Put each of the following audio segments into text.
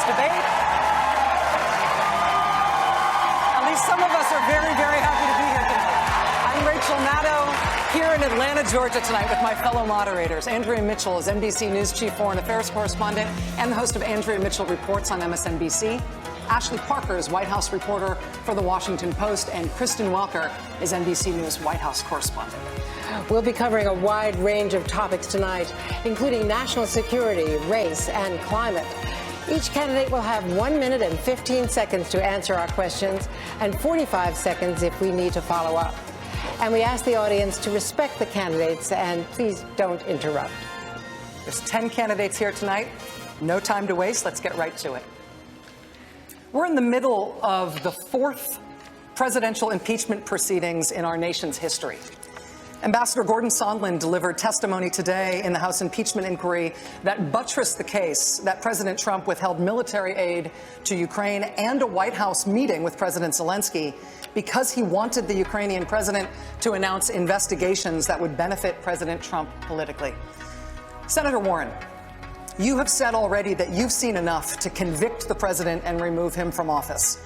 debate. At least some of us are very, very happy to be here tonight. I'm Rachel Maddow, here in Atlanta, Georgia tonight with my fellow moderators. Andrea Mitchell is NBC News Chief Foreign Affairs Correspondent and the host of Andrea Mitchell Reports on MSNBC. Ashley Parker is White House reporter for The Washington Post, and Kristen Welker is NBC News White House correspondent. We'll be covering a wide range of topics tonight, including national security, race, and climate. Each candidate will have 1 minute and 15 seconds to answer our questions, and 45 seconds if we need to follow up. And we ask the audience to respect the candidates and please don't interrupt. There's 10 candidates here tonight. No time to waste. Let's get right to it. We're in the middle of the fourth presidential impeachment proceedings in our nation's history. Ambassador Gordon Sondland delivered testimony today in the House impeachment inquiry that buttressed the case that President Trump withheld military aid to Ukraine and a White House meeting with President Zelensky because he wanted the Ukrainian president to announce investigations that would benefit President Trump politically. Senator Warren, you have said already that you've seen enough to convict the president and remove him from office.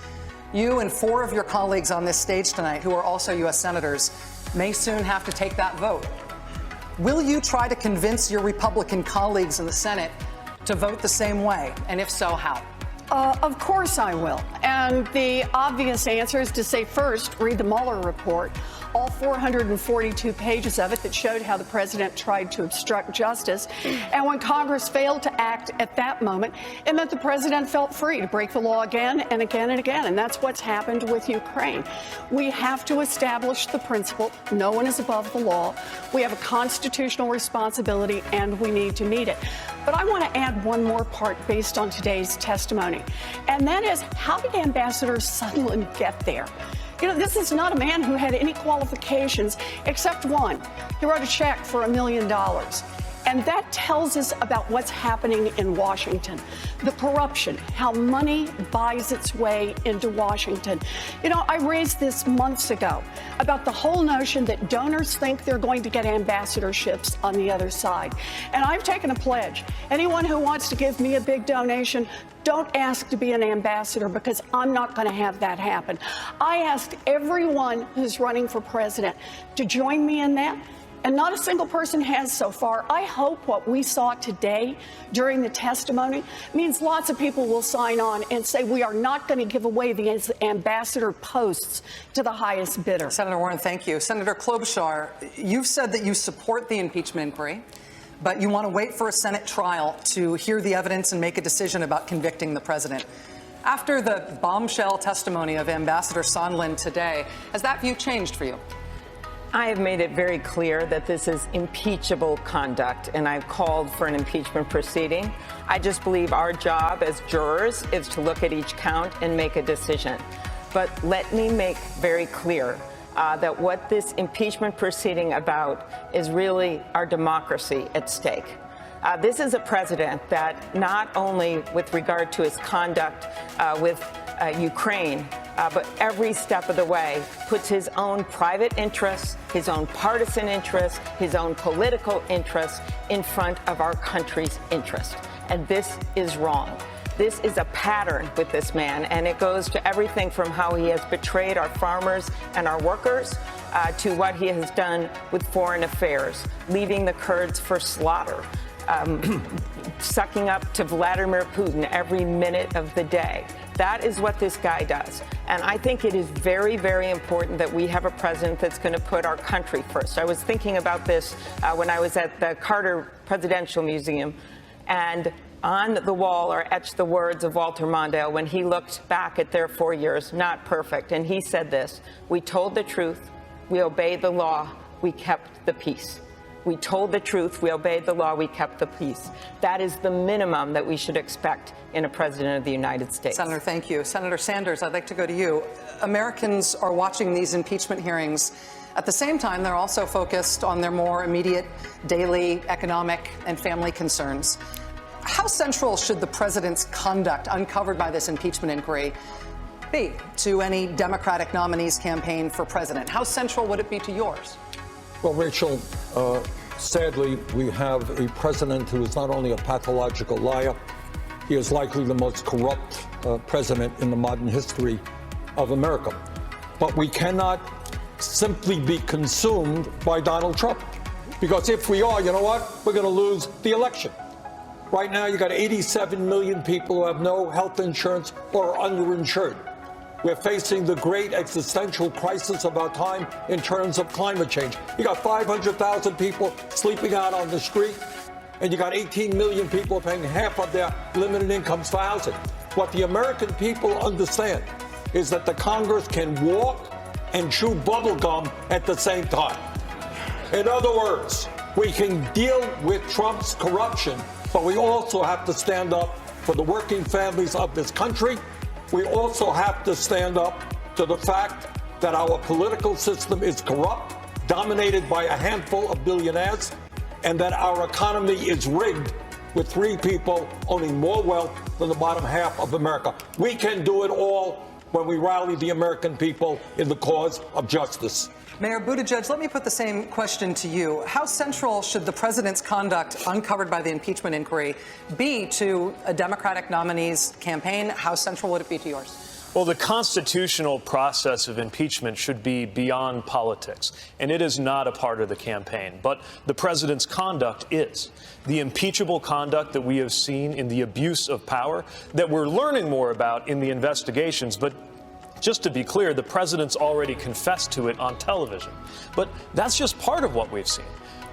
You and 4 of your colleagues on this stage tonight, who are also U.S. senators, may soon have to take that vote. Will you try to convince your Republican colleagues in the Senate to vote the same way? And if so, how? Of course I will. And the obvious answer is to say, first, read the Mueller report, all 442 pages of it that showed how the president tried to obstruct justice. And when Congress failed to act at that moment, it meant the president felt free to break the law again and again and again. And that's what's happened with Ukraine. We have to establish the principle, no one is above the law. We have a constitutional responsibility and we need to meet it. But I want to add one more part based on today's testimony. And that is, how did Ambassador Sondland get there? You know, this is not a man who had any qualifications except one. He wrote a check for $1 million. And that tells us about what's happening in Washington. The corruption, how money buys its way into Washington. You know, I raised this months ago about the whole notion that donors think they're going to get ambassadorships on the other side. And I've taken a pledge. Anyone who wants to give me a big donation, don't ask to be an ambassador, because I'm not going to have that happen. I asked everyone who's running for president to join me in that. And not a single person has so far. I hope what we saw today during the testimony means lots of people will sign on and say we are not going to give away the ambassador posts to the highest bidder. Senator Warren, thank you. Senator Klobuchar, you've said that you support the impeachment inquiry, but you want to wait for a Senate trial to hear the evidence and make a decision about convicting the president. After the bombshell testimony of Ambassador Sondland today, has that view changed for you? I have made it very clear that this is impeachable conduct, and I've called for an impeachment proceeding. I just believe our job as jurors is to look at each count and make a decision. But let me make very clear that what this impeachment proceeding about is really our democracy at stake. This is a president that not only with regard to his conduct with Ukraine, but every step of the way puts his own private interests, his own partisan interests, his own political interests in front of our country's interest. And this is wrong. This is a pattern with this man, and it goes to everything from how he has betrayed our farmers and our workers to what he has done with foreign affairs, leaving the Kurds for slaughter, sucking up to Vladimir Putin every minute of the day. That is what this guy does. And I think it is very, very important that we have a president that's going to put our country first. I was thinking about this when I was at the Carter Presidential Museum, and on the wall are etched the words of Walter Mondale when he looked back at their 4 years, not perfect. And he said this: "We told the truth, we obeyed the law, we kept the peace." We told the truth, we obeyed the law, we kept the peace. That is the minimum that we should expect in a president of the United States. Senator, thank you. Senator Sanders, I'd like to go to you. Americans are watching these impeachment hearings. At the same time, they're also focused on their more immediate daily economic and family concerns. How central should the president's conduct uncovered by this impeachment inquiry be to any Democratic nominee's campaign for president? How central would it be to yours? Well, Rachel, sadly, we have a president who is not only a pathological liar, he is likely the most corrupt president in the modern history of America. But we cannot simply be consumed by Donald Trump. Because if we are, you know what? We're going to lose the election. Right now, you got 87 million people who have no health insurance or are underinsured. We're facing the great existential crisis of our time in terms of climate change. You got 500,000 people sleeping out on the street, and you got 18 million people paying half of their limited incomes for housing. What the American people understand is that the Congress can walk and chew bubble gum at the same time. In other words, we can deal with Trump's corruption, but we also have to stand up for the working families of this country. We also have to stand up to the fact that our political system is corrupt, dominated by a handful of billionaires, and that our economy is rigged with 3 people owning more wealth than the bottom half of America. We can do it all when we rally the American people in the cause of justice. Mayor Buttigieg, let me put the same question to you. How central should the president's conduct uncovered by the impeachment inquiry be to a Democratic nominee's campaign? How central would it be to yours? Well, the constitutional process of impeachment should be beyond politics, and it is not a part of the campaign. But the president's conduct is. The impeachable conduct that we have seen in the abuse of power that we're learning more about in the investigations, but just to be clear, the president's already confessed to it on television. But that's just part of what we've seen.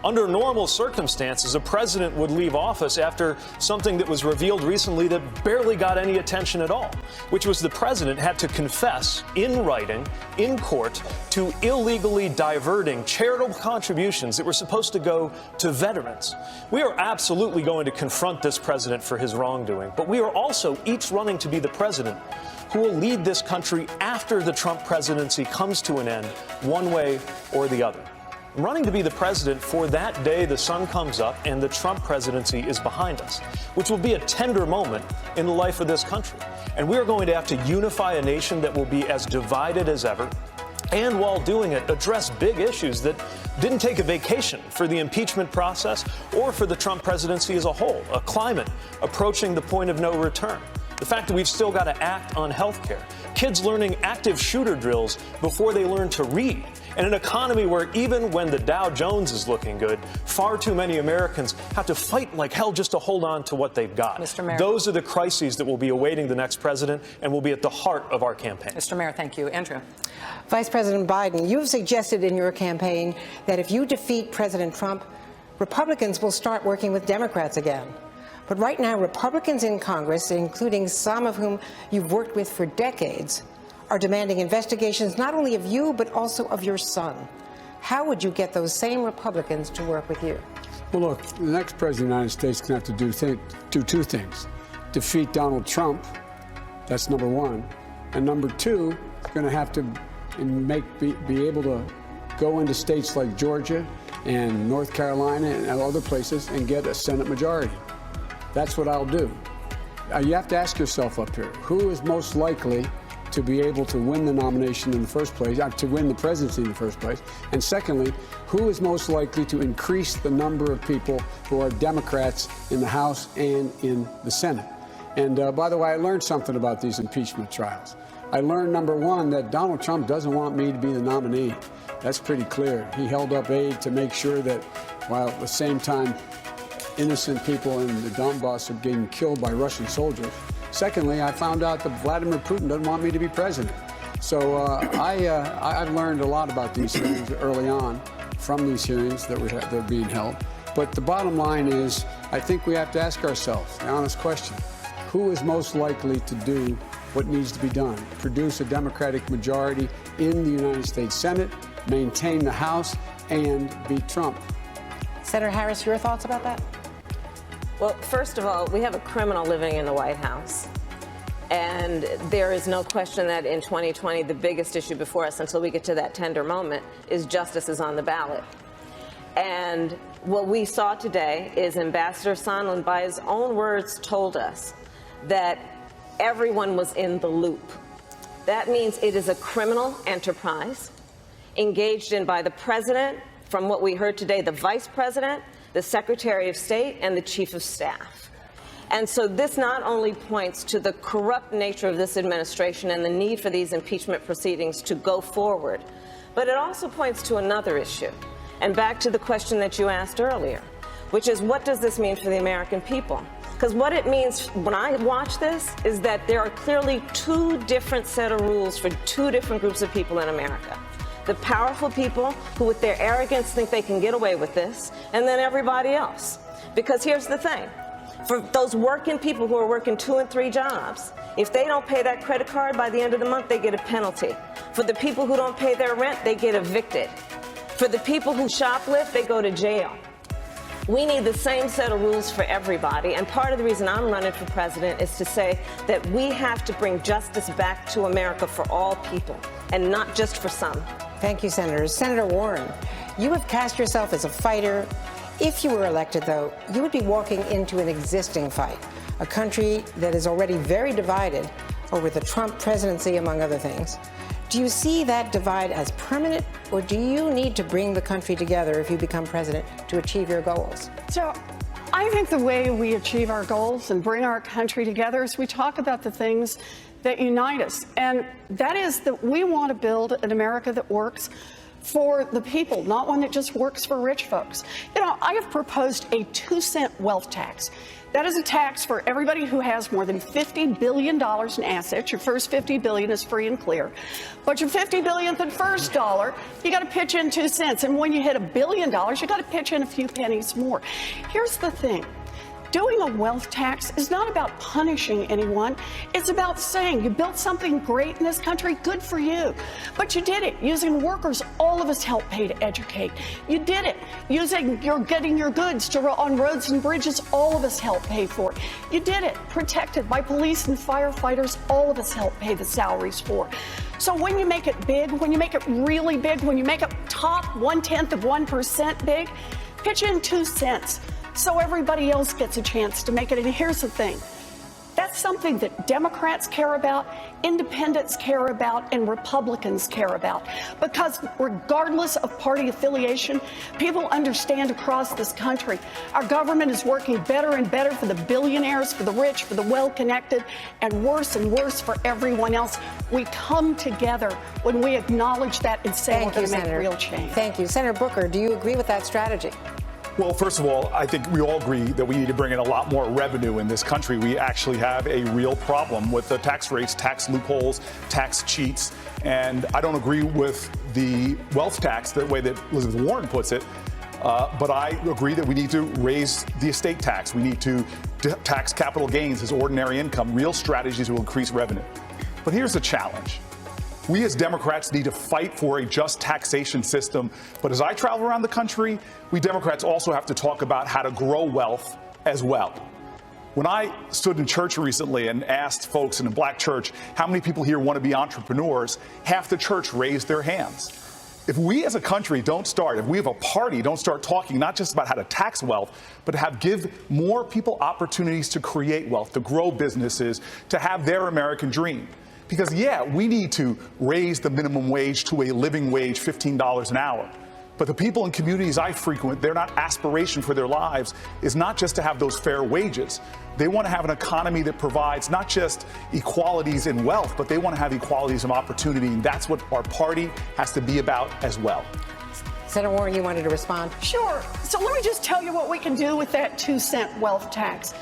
Under normal circumstances, a president would leave office after something that was revealed recently that barely got any attention at all, which was the president had to confess in writing, in court, to illegally diverting charitable contributions that were supposed to go to veterans. We are absolutely going to confront this president for his wrongdoing, but we are also each running to be the president who will lead this country after the Trump presidency comes to an end, one way or the other. I'm running to be the president for that day the sun comes up and the Trump presidency is behind us, which will be a tender moment in the life of this country. And we are going to have to unify a nation that will be as divided as ever, and while doing it, address big issues that didn't take a vacation for the impeachment process or for the Trump presidency as a whole. A climate approaching the point of no return. The fact that we've still got to act on health care. Kids learning active shooter drills before they learn to read. And an economy where even when the Dow Jones is looking good, far too many Americans have to fight like hell just to hold on to what they've got. Mr. Mayor. Those are the crises that will be awaiting the next president and will be at the heart of our campaign. Mr. Mayor, thank you. Andrew. Vice President Biden, you've suggested in your campaign that if you defeat President Trump, Republicans will start working with Democrats again. But right now, Republicans in Congress, including some of whom you've worked with for decades, are demanding investigations not only of you, but also of your son. How would you get those same Republicans to work with you? Well, look, the next president of the United States is going to have to do 2 things. Defeat Donald Trump, that's number 1. And number 2, going to have to be able to go into states like Georgia and North Carolina and other places and get a Senate majority. That's what I'll do. You have to ask yourself up here, who is most likely to be able to win the nomination in the first place, to win the presidency in the first place? And secondly, who is most likely to increase the number of people who are Democrats in the House and in the Senate? And by the way, I learned something about these impeachment trials. I learned, number 1, that Donald Trump doesn't want me to be the nominee. That's pretty clear. He held up aid to make sure that, while at the same time, innocent people in the Donbass are getting killed by Russian soldiers. Secondly, I found out that Vladimir Putin doesn't want me to be president. So I've learned a lot about these things early on from these hearings that are being held. But the bottom line is, I think we have to ask ourselves the honest question. Who is most likely to do what needs to be done? Produce a Democratic majority in the United States Senate, maintain the House, and beat Trump. Senator Harris, your thoughts about that? Well, first of all, we have a criminal living in the White House. And there is no question that in 2020, the biggest issue before us until we get to that tender moment is justice is on the ballot. And what we saw today is Ambassador Sondland, by his own words, told us that everyone was in the loop. That means it is a criminal enterprise engaged in by the president, from what we heard today, the vice president, the Secretary of State, and the Chief of Staff. And so this not only points to the corrupt nature of this administration and the need for these impeachment proceedings to go forward, but it also points to another issue. And back to the question that you asked earlier, which is, what does this mean for the American people? Because what it means when I watch this is that there are clearly two different set of rules for two different groups of people in America. The powerful people who with their arrogance think they can get away with this, and then everybody else. Because here's the thing. For those working people who are working 2 and 3 jobs, if they don't pay that credit card by the end of the month, they get a penalty. For the people who don't pay their rent, they get evicted. For the people who shoplift, they go to jail. We need the same set of rules for everybody, and part of the reason I'm running for president is to say that we have to bring justice back to America for all people, and not just for some. Thank you, Senator. Senator Warren, you have cast yourself as a fighter. If you were elected, though, you would be walking into an existing fight, a country that is already very divided over the Trump presidency, among other things. Do you see that divide as permanent, or do you need to bring the country together if you become president to achieve your goals? So I think the way we achieve our goals and bring our country together is we talk about the things that unite us. And that is that we want to build an America that works for the people, not one that just works for rich folks. You know, I have proposed a 2-cent wealth tax. That is a tax for everybody who has more than $50 billion in assets. Your first $50 billion is free and clear. But your $50 billionth and first dollar, you got to pitch in 2 cents. And when you hit $1 billion, you got to pitch in a few pennies more. Here's the thing. Doing a wealth tax is not about punishing anyone. It's about saying you built something great in this country, good for you. But you did it using workers all of us help pay to educate. You did it using getting your goods on roads and bridges all of us help pay for. You did it protected by police and firefighters all of us help pay the salaries for. So when you make it big, when you make it really big, when you make it top 0.1% big, pitch in 2 cents. So everybody else gets a chance to make it. And here's the thing. That's something that Democrats care about, independents care about, and Republicans care about. Because regardless of party affiliation, people understand across this country, our government is working better and better for the billionaires, for the rich, for the well-connected, and worse for everyone else. We come together when we acknowledge that and say we're going to make real change. Thank you. Senator Booker, do you agree with that strategy? Well, first of all, I think we all agree that we need to bring in a lot more revenue in this country. We actually have a real problem with the tax rates, tax loopholes, tax cheats. And I don't agree with the wealth tax the way that Elizabeth Warren puts it. But I agree that we need to raise the estate tax. We need to tax capital gains as ordinary income, real strategies will increase revenue. But here's the challenge. We as Democrats need to fight for a just taxation system. But as I travel around the country, we Democrats also have to talk about how to grow wealth as well. When I stood in church recently and asked folks in a black church, how many people here want to be entrepreneurs, half the church raised their hands. If we as a country don't start, if we have a party don't start talking not just about how to tax wealth, but to give more people opportunities to create wealth, to grow businesses, to have their American dream. Because, yeah, we need to raise the minimum wage to a living wage, $15 an hour. But the people in communities I frequent, their aspiration for their lives is not just to have those fair wages. They want to have an economy that provides not just equalities in wealth, but they want to have equalities of opportunity. And that's what our party has to be about as well. Senator Warren, you wanted to respond? Sure. So let me just tell you what we can do with that 2-cent wealth tax.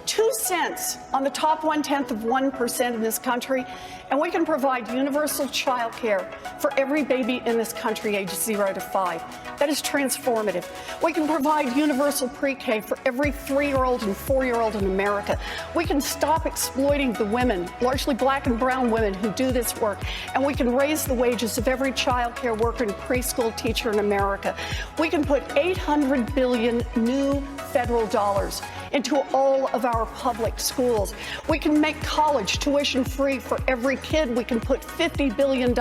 2 cents on the top 0.1% in this country, and we can provide universal child care for every baby in this country aged 0 to 5. That is transformative. We can provide universal pre-K for every 3-year-old and 4-year-old in America. We can stop exploiting the women, largely black and brown women, who do this work, and we can raise the wages of every child care worker and preschool teacher in America. We can put $800 billion new federal dollars into all of our public schools. We can make college tuition free for every kid. We can put $50 billion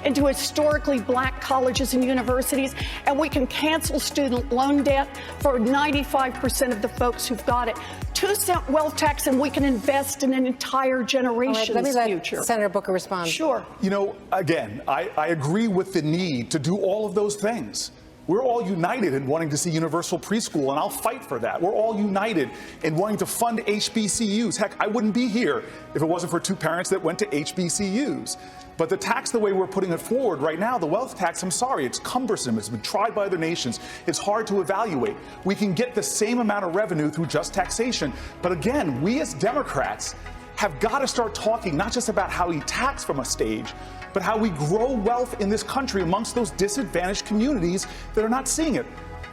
into historically black colleges and universities, and we can cancel student loan debt for 95% of the folks who've got it. 2-cent wealth tax, and we can invest in an entire generation's let me future. let Senator Booker respond. Sure. You know, again, I agree with the need to do all of those things. We're all united in wanting to see universal preschool, and I'll fight for that. We're all united in wanting to fund HBCUs. Heck, I wouldn't be here if it wasn't for two parents that went to HBCUs. But the tax, the way we're putting it forward right now, the wealth tax, I'm sorry, it's cumbersome. It's been tried by other nations. It's hard to evaluate. We can get the same amount of revenue through just taxation. But again, we as Democrats have got to start talking not just about how we tax from a stage, but how we grow wealth in this country amongst those disadvantaged communities that are not seeing it.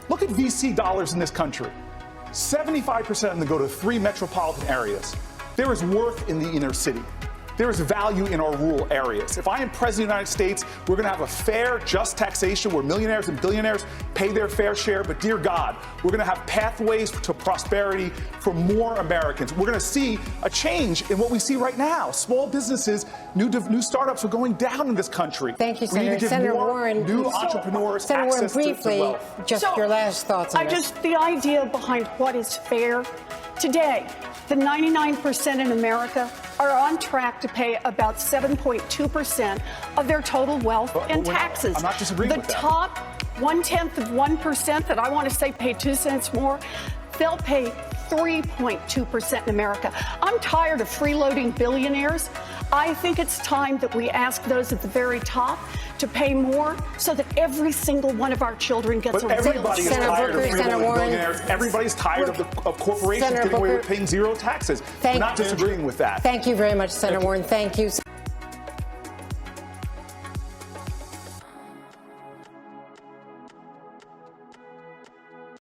Look at VC dollars in this country. 75% of them go to 3 metropolitan areas. There is worth in the inner city. There is value in our rural areas. If I am president of the United States, we're going to have a fair, just taxation where millionaires and billionaires pay their fair share. But dear God, we're going to have pathways to prosperity for more Americans. We're going to see a change in what we see right now. Small businesses, new startups are going down in this country. Thank you, We need to give Senator more Warren. new entrepreneurs Senator Warren, access briefly, to wealth. just your last thoughts on this. The idea behind what is fair today, the 99% in America are on track to pay about 7.2% of their total wealth in taxes. I'm not disagreeing with that. The top 1/10% that I want to say pay 2 cents more, they'll pay 3.2% in America. I'm tired of freeloading billionaires. I think it's time that we ask those at the very top to pay more so that every single one of our children gets But a real everybody is Senator tired Booker, of Senator freeloading Warren. billionaires. Everybody's tired of corporations Senator getting away Booker. with paying zero taxes. We're not disagreeing with that. Thank you very much, Senator Warren. Thank you.